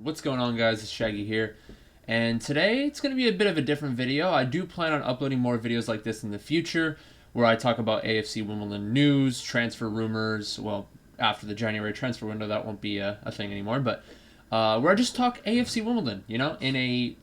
What's going on, guys? It's Shaggy here, and today it's going to be a bit of a different video. I do plan on uploading more videos like this in the future, where I talk about AFC Wimbledon news, transfer rumors. Well, after the January transfer window, that won't be a thing anymore, but where I just talk AFC Wimbledon, not in a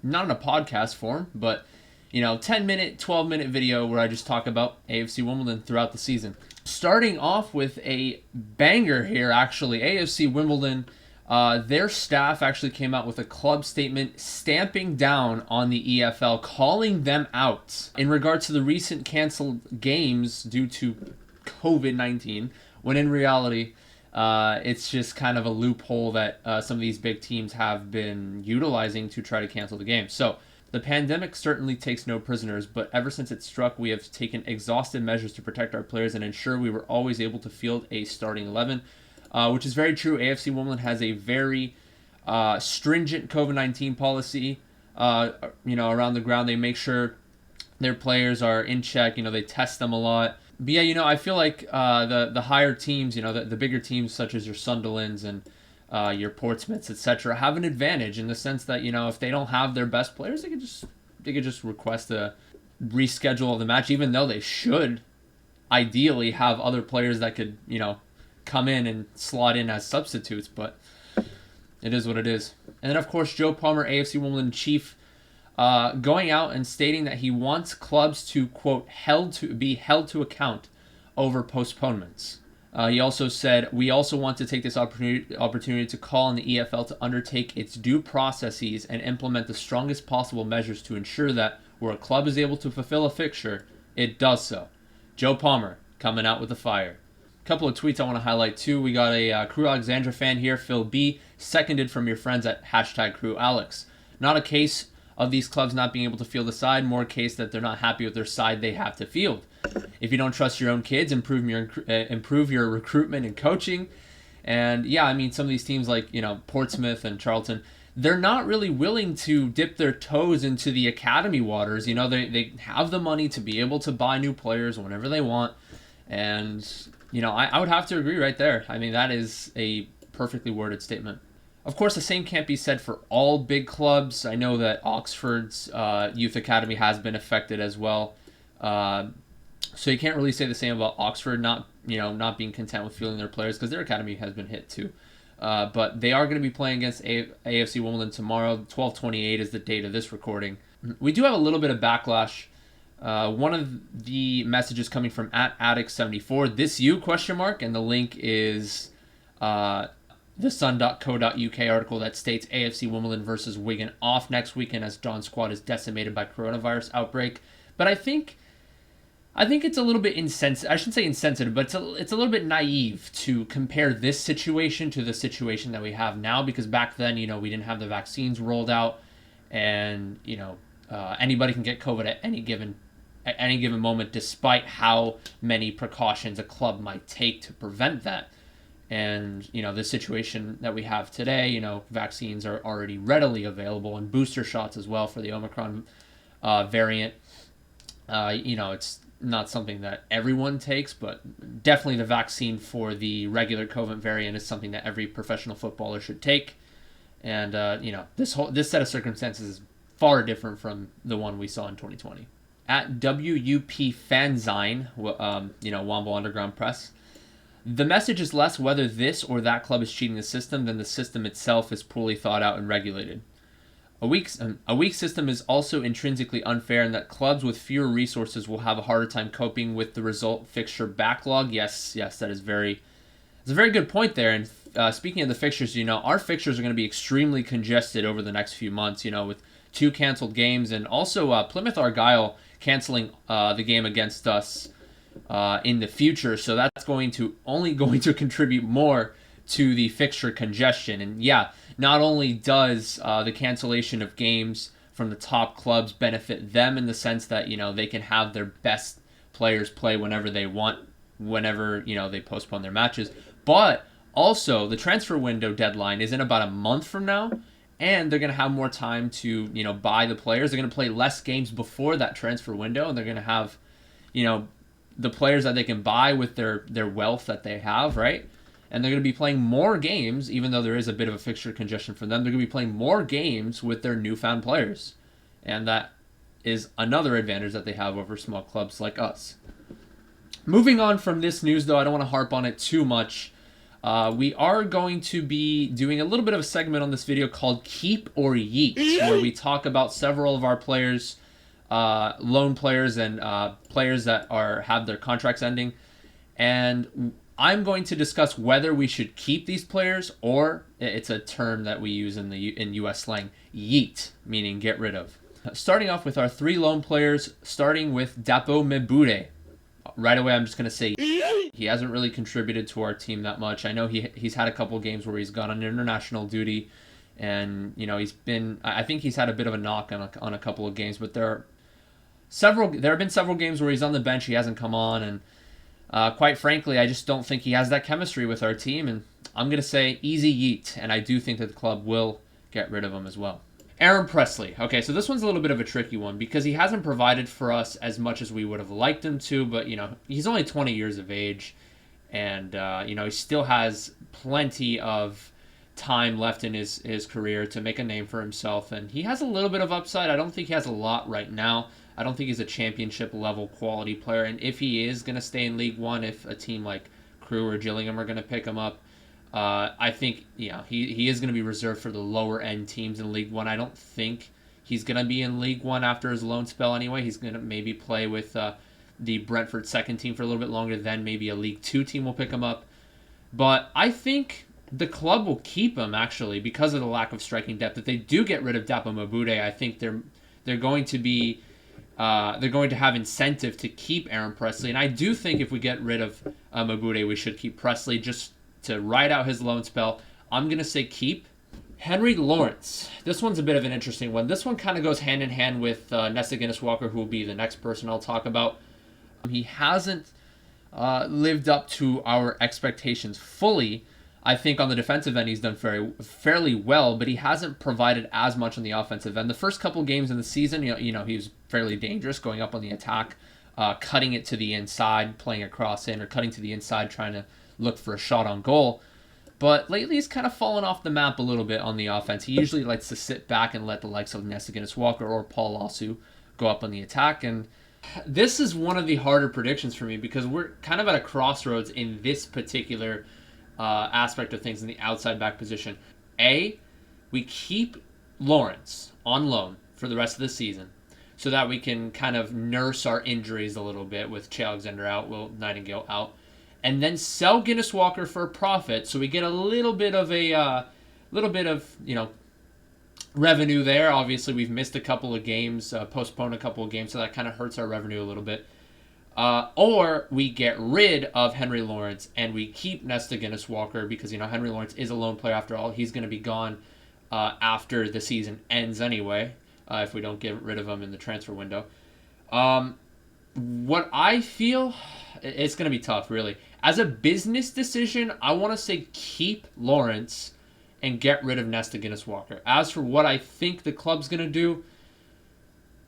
podcast form, but 10-minute, 12-minute video where I just talk about AFC Wimbledon throughout the season. Starting off with a banger here, actually. AFC Wimbledon, their staff actually came out with a club statement stamping down on the EFL, calling them out in regards to the recent canceled games due to COVID-19, when in reality, it's just kind of a loophole that some of these big teams have been utilizing to try to cancel the game. So the pandemic certainly takes no prisoners, but ever since it struck, we have taken exhaustive measures to protect our players and ensure we were always able to field a starting 11, which is very true. AFC Wimbledon has a very stringent COVID-19 policy, around the ground. They make sure their players are in check. They test them a lot. But yeah, I feel like the higher teams, the bigger teams such as your Sunderlands and your Portsmouths, etc., have an advantage in the sense that if they don't have their best players, they could just request a reschedule of the match, even though they should ideally have other players that could come in and slot in as substitutes. But it is what it is. And then of course Joe Palmer, AFC Wimbledon chief, going out and stating that he wants clubs to, quote, be held to account over postponements. He also said, "We also want to take this opportunity to call on the EFL to undertake its due processes and implement the strongest possible measures to ensure that where a club is able to fulfill a fixture, it does so." Joe Palmer coming out with the fire. A couple of tweets I want to highlight too. We got a Crew Alexandra fan here, Phil B, seconded from your friends at #CrewAlex. Not a case of these clubs not being able to field a side, more a case that they're not happy with their side they have to field. If you don't trust your own kids, improve your recruitment and coaching. And yeah, some of these teams like Portsmouth and Charlton, they're not really willing to dip their toes into the academy waters. They have the money to be able to buy new players whenever they want. And I would have to agree right there. That is a perfectly worded statement. Of course, the same can't be said for all big clubs. I know that Oxford's youth academy has been affected as well. So you can't really say the same about Oxford not being content with fielding their players, because their academy has been hit too. But they are going to be playing against AFC Wimbledon tomorrow. 12/28 is the date of this recording. We do have a little bit of backlash. One of the messages coming from @Addict74, "This you?" ? And the link is the sun.co.uk article that states AFC Wimbledon versus Wigan off next weekend as Don squad is decimated by coronavirus outbreak. But I think it's a little bit insensitive. I shouldn't say insensitive, but it's a little bit naive to compare this situation to the situation that we have now, because back then, we didn't have the vaccines rolled out, and anybody can get COVID at any given moment, despite how many precautions a club might take to prevent that. And the situation that we have today, vaccines are already readily available, and booster shots as well for the Omicron variant. It's not something that everyone takes, but definitely the vaccine for the regular COVID variant is something that every professional footballer should take. And this set of circumstances is far different from the one we saw in 2020. @WUP Fanzine, Womble Underground Press. "The message is less whether this or that club is cheating the system than the system itself is poorly thought out and regulated. A weak system is also intrinsically unfair in that clubs with fewer resources will have a harder time coping with the result fixture backlog." Yes, that is it's a very good point there. And speaking of the fixtures, our fixtures are going to be extremely congested over the next few months, with 2 canceled games, and also Plymouth Argyle canceling the game against us in the future. So that's only going to contribute more to the fixture congestion. And yeah, not only does the cancellation of games from the top clubs benefit them in the sense that they can have their best players play whenever they want, whenever they postpone their matches, but also the transfer window deadline is in about a month from now, and they're going to have more time to buy the players. They're going to play less games before that transfer window, and they're going to have the players that they can buy with their wealth that they have, right? and they're going to be playing more games, even though there is a bit of a fixture congestion for them. They're going to be playing more games with their newfound players, and that is another advantage that they have over small clubs like us. Moving on from this news, though, I don't want to harp on it too much. We are going to be doing a little bit of a segment on this video called Keep or Yeet, where we talk about several of our players, loan players, and players that have their contracts ending. And I'm going to discuss whether we should keep these players, or it's a term that we use in U.S. slang, yeet, meaning get rid of. Starting off with our 3 loan players, starting with Dapo Mebure. Right away, I'm just going to say he hasn't really contributed to our team that much. I know he's had a couple games where he's gone on international duty, and I think he's had a bit of a knock on a couple of games, but there have been several games where he's on the bench, he hasn't come on, and quite frankly, I just don't think he has that chemistry with our team, and I'm going to say easy yeet, and I do think that the club will get rid of him as well. Aaron Presley. Okay, so this one's a little bit of a tricky one because he hasn't provided for us as much as we would have liked him to, but, he's only 20 years of age, and, he still has plenty of time left in his career to make a name for himself, and he has a little bit of upside. I don't think he has a lot right now. I don't think he's a championship level quality player, and if he is going to stay in League One, if a team like Crewe or Gillingham are going to pick him up, I think he is going to be reserved for the lower end teams in League One. I don't think he's going to be in League One after his loan spell anyway. He's going to maybe play with the Brentford second team for a little bit longer, then maybe a League Two team will pick him up. But I think the club will keep him, actually, because of the lack of striking depth. If they do get rid of Dapo Mebure, I think they're going to have incentive to keep Aaron Presley. And I do think if we get rid of Mebure, we should keep Presley just to ride out his loan spell. I'm going to say keep. Henry Lawrence. This one's a bit of an interesting one. This one kind of goes hand in hand with Nesta Guinness-Walker, who will be the next person I'll talk about. He hasn't lived up to our expectations fully. I think on the defensive end, he's done fairly well, but he hasn't provided as much on the offensive end. The first couple games in the season, he was fairly dangerous, going up on the attack, cutting it to the inside, playing a cross in, or cutting to the inside, trying to look for a shot on goal. But lately, he's kind of fallen off the map a little bit on the offense. He usually likes to sit back and let the likes of Nesta Guinness-Walker or Paul Lasu go up on the attack. And this is one of the harder predictions for me because we're kind of at a crossroads in this particular aspect of things in the outside back position. A, we keep Lawrence on loan for the rest of the season so that we can kind of nurse our injuries a little bit with Che Alexander out, Will Nightingale out, and then sell Guinness-Walker for a profit so we get a little bit of revenue there. Obviously, we've missed a couple of games, postponed a couple of games, so that kind of hurts our revenue a little bit. Or we get rid of Henry Lawrence and we keep Nesta Guinness-Walker because, Henry Lawrence is a loan player after all. He's going to be gone after the season ends anyway, if we don't get rid of him in the transfer window. What I feel, it's going to be tough, really. As a business decision, I want to say keep Lawrence and get rid of Nesta Guinness-Walker. As for what I think the club's going to do,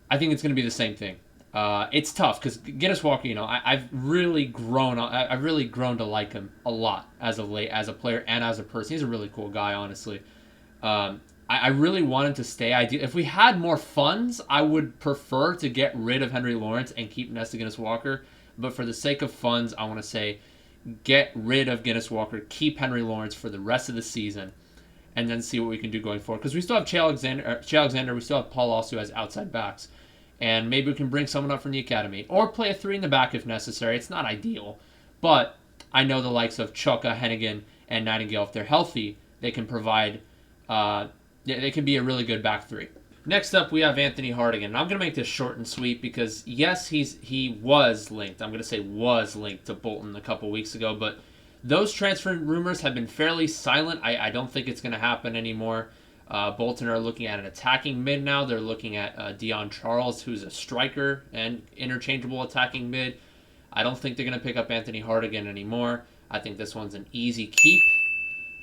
I think it's going to be the same thing. It's tough because Guinness-Walker, I've really grown to like him a lot as of late, as a player and as a person. He's a really cool guy, honestly. I really want him to stay. If we had more funds, I would prefer to get rid of Henry Lawrence and keep Nesta Guinness-Walker. But for the sake of funds, I want to say get rid of Guinness-Walker, keep Henry Lawrence for the rest of the season, and then see what we can do going forward. Because we still have Che Alexander, we still have Paul also as outside backs. And maybe we can bring someone up from the academy. Or play a 3 in the back if necessary. It's not ideal. But I know the likes of Choka, Hennigan, and Nightingale, if they're healthy, they can provide... they can be a really good back 3. Next up, we have Anthony Hartigan. And I'm going to make this short and sweet because, yes, he was linked. I'm going to say was linked to Bolton a couple weeks ago. But those transfer rumors have been fairly silent. I don't think it's going to happen anymore. Bolton are looking at an attacking mid now. They're looking at Dion Charles, who's a striker and interchangeable attacking mid. I don't think they're going to pick up Anthony Hartigan anymore. I think this one's an easy keep,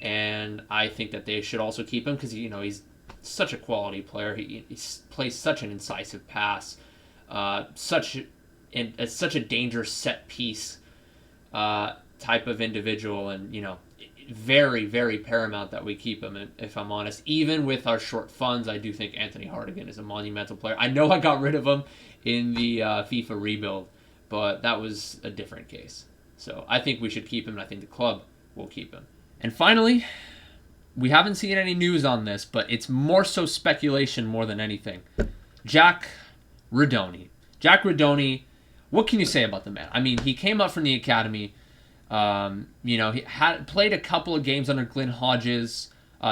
and I think that they should also keep him because he's such a quality player. He plays such an incisive pass, such a dangerous set piece type of individual, and very, very paramount that we keep him, if I'm honest. Even with our short funds, I do think Anthony Hartigan is a monumental player. I know I got rid of him in the FIFA rebuild, but that was a different case. So I think we should keep him, and I think the club will keep him. And finally, we haven't seen any news on this, but it's more so speculation more than anything. JaggyDons. JaggyDons, what can you say about the man? I mean, he came up from the academy. He had played a couple of games under Glyn Hodges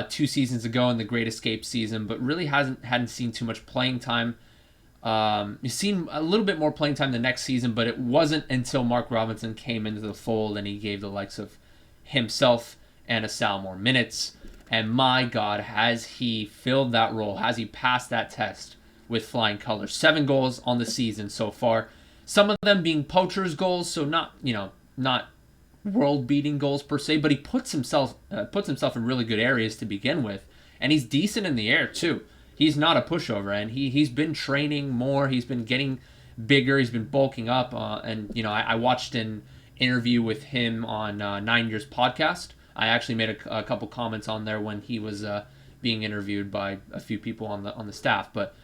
2 seasons ago in the Great Escape season, but really hadn't seen too much playing time. He's seen a little bit more playing time the next season, but it wasn't until Mark Robinson came into the fold and he gave the likes of himself and Asal more minutes. And my God, has he filled that role? Has he passed that test with flying colors? 7 goals on the season so far. Some of them being poachers' goals, so not world-beating goals per se, but he puts himself in really good areas to begin with, and he's decent in the air too. He's not a pushover, and he's been training more. He's been getting bigger. He's been bulking up, I watched an interview with him on 9 Years podcast. I actually made a couple comments on there when he was being interviewed by a few people on the staff, but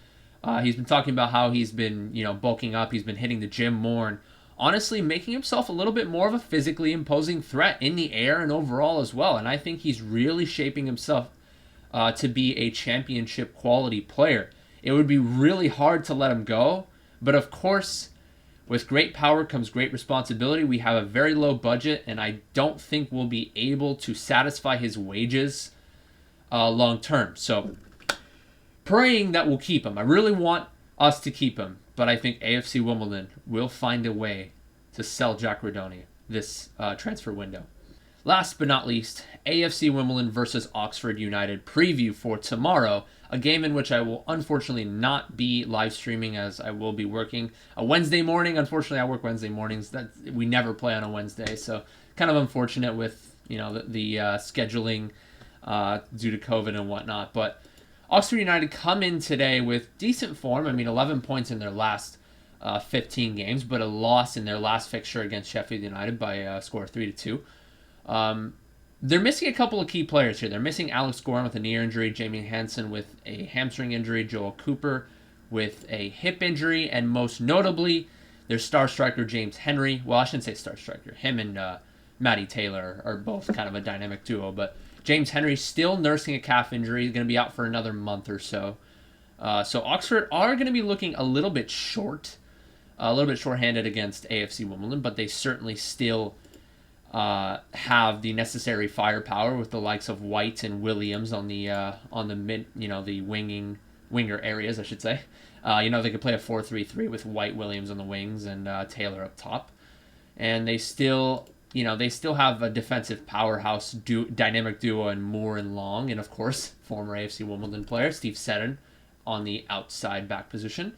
he's been talking about how he's been bulking up. He's been hitting the gym more, and honestly making himself a little bit more of a physically imposing threat in the air and overall as well. And I think he's really shaping himself to be a championship quality player. It would be really hard to let him go, but of course, with great power comes great responsibility. We have a very low budget, and I don't think we'll be able to satisfy his wages long term. So, praying that we'll keep him. I really want us to keep him, but I think AFC Wimbledon will find a way to sell JaggyDons this transfer window. Last but not least, AFC Wimbledon versus Oxford United preview for tomorrow, a game in which I will unfortunately not be live streaming as I will be working a Wednesday morning. Unfortunately, I work Wednesday mornings. We never play on a Wednesday, so kind of unfortunate with the scheduling due to COVID and whatnot. But Oxford United come in today with decent form. I mean, 11 points in their last 15 games, but a loss in their last fixture against Sheffield United by a score of 3-2. They're missing a couple of key players here. They're missing Alex Gorin with a knee injury, Jamie Hansen with a hamstring injury, Joel Cooper with a hip injury, and most notably, their star striker, James Henry. Well, I shouldn't say star striker. Him and Matty Taylor are both kind of a dynamic duo, but James Henry still nursing a calf injury. He's going to be out for another month or so. So Oxford are going to be looking a little bit short-handed against AFC Wimbledon, but they certainly still have the necessary firepower with the likes of White and Williams on the mid, the winger areas, I should say. They could play a 4-3-3 with White, Williams on the wings, and Taylor up top, and they still have a defensive powerhouse dynamic duo in Moore and Long, and of course former AFC Wimbledon player Steve Seddon on the outside back position.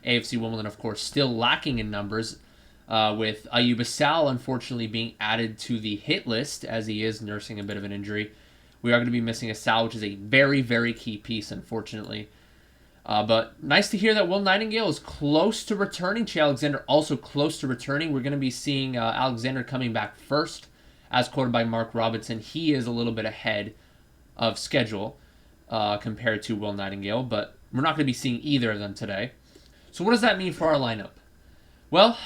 AFC Wimbledon, of course, still lacking in numbers. With Ayub Asal unfortunately being added to the hit list as he is nursing a bit of an injury. We are going to be missing Asal, which is a very, very key piece, unfortunately. But nice to hear that Will Nightingale is close to returning. Che Alexander also close to returning. We're going to be seeing Alexander coming back first, as quoted by Mark Robinson. He is a little bit ahead of schedule compared to Will Nightingale, but we're not going to be seeing either of them today. So what does that mean for our lineup? Well,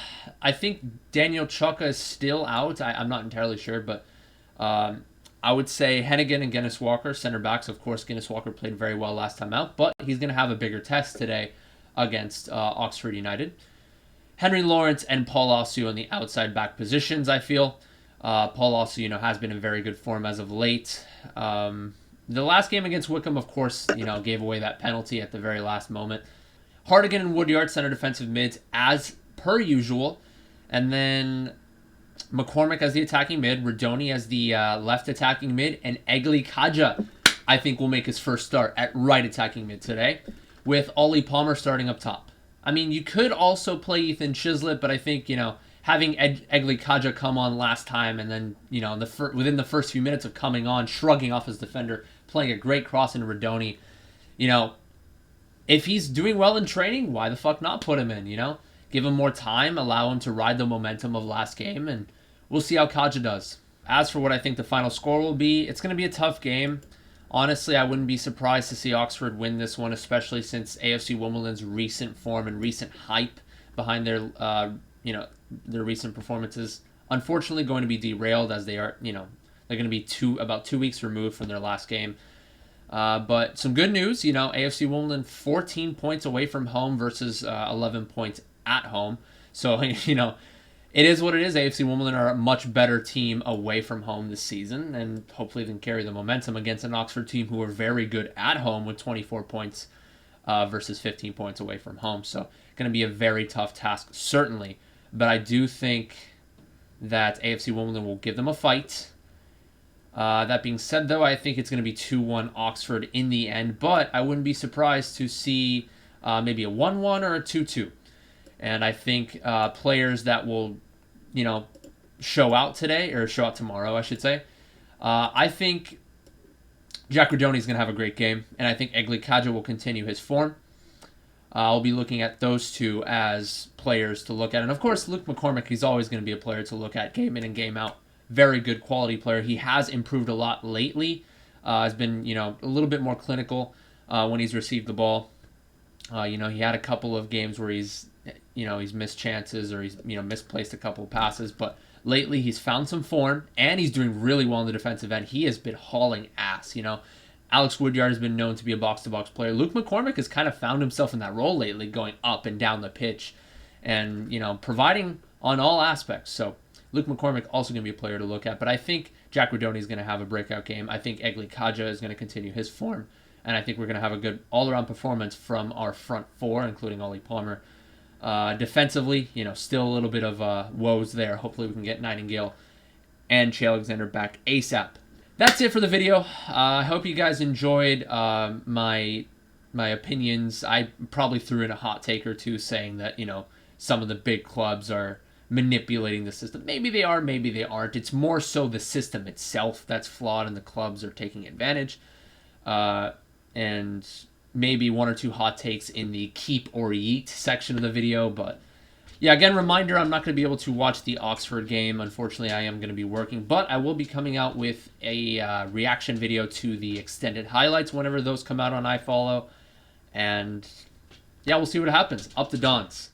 I think Daniel Chuka is still out. I'm not entirely sure, but I would say Hennigan and Guinness Walker, center backs. Of course, Guinness Walker played very well last time out, but he's going to have a bigger test today against Oxford United. Henry Lawrence and Paul Osu in the outside back positions, I feel. Paul Osu, has been in very good form as of late. The last game against Wickham, of course, gave away that penalty at the very last moment. Hartigan and Woodyard, center defensive mids, as per usual. And then McCormick as the attacking mid, Redoni as the left attacking mid, and Egli Kaja, I think, will make his first start at right attacking mid today, with Ollie Palmer starting up top. I mean, you could also play Ethan Chislett, but I think, having Egli Kaja come on last time and then, within the first few minutes of coming on, shrugging off his defender, playing a great cross into Redoni, if he's doing well in training, why the fuck not put him in, Give him more time, allow him to ride the momentum of last game, and we'll see how Kaja does. As for what I think the final score will be, it's going to be a tough game. Honestly, I wouldn't be surprised to see Oxford win this one, especially since AFC Wimbledon's recent form and recent hype behind their, their recent performances, unfortunately, going to be derailed as they are, they're going to be about 2 weeks removed from their last game. But some good news, AFC Wimbledon 14 points away from home versus 11 points at home. So, it is what it is. AFC Wimbledon are a much better team away from home this season, and hopefully they can carry the momentum against an Oxford team who are very good at home with 24 points versus 15 points away from home. So, going to be a very tough task, certainly. But I do think that AFC Wimbledon will give them a fight. That being said, though, I think it's going to be 2-1 Oxford in the end, but I wouldn't be surprised to see maybe a 1-1 or a 2-2. And I think players that will, show out today, or show out tomorrow, I should say. I think JaggyDons is going to have a great game, and I think Egli Kaja will continue his form. I'll be looking at those two as players to look at. And, of course, Luke McCormick, he's always going to be a player to look at game in and game out. Very good quality player. He has improved a lot lately. Has been, a little bit more clinical when he's received the ball. He had a couple of games where he's missed chances or he's, misplaced a couple of passes. But lately he's found some form and he's doing really well in the defensive end. He has been hauling ass, Alex Woodyard has been known to be a box-to-box player. Luke McCormick has kind of found himself in that role lately, going up and down the pitch and, providing on all aspects. So Luke McCormick also going to be a player to look at. But I think JaggyDons is going to have a breakout game. I think Egli Kaja is going to continue his form. And I think we're going to have a good all-around performance from our front four, including Ollie Palmer. Defensively, still a little bit of woes there. Hopefully we can get Nightingale and Che Alexander back ASAP. That's it for the video. I hope you guys enjoyed my opinions. I probably threw in a hot take or two saying that, some of the big clubs are manipulating the system. Maybe they are, maybe they aren't. It's more so the system itself that's flawed and the clubs are taking advantage. And maybe one or two hot takes in the keep or yeet section of the video. But yeah, again, reminder, I'm not going to be able to watch the Oxford game. Unfortunately, I am going to be working. But I will be coming out with a reaction video to the extended highlights whenever those come out on iFollow. And yeah, we'll see what happens. Up the Dons.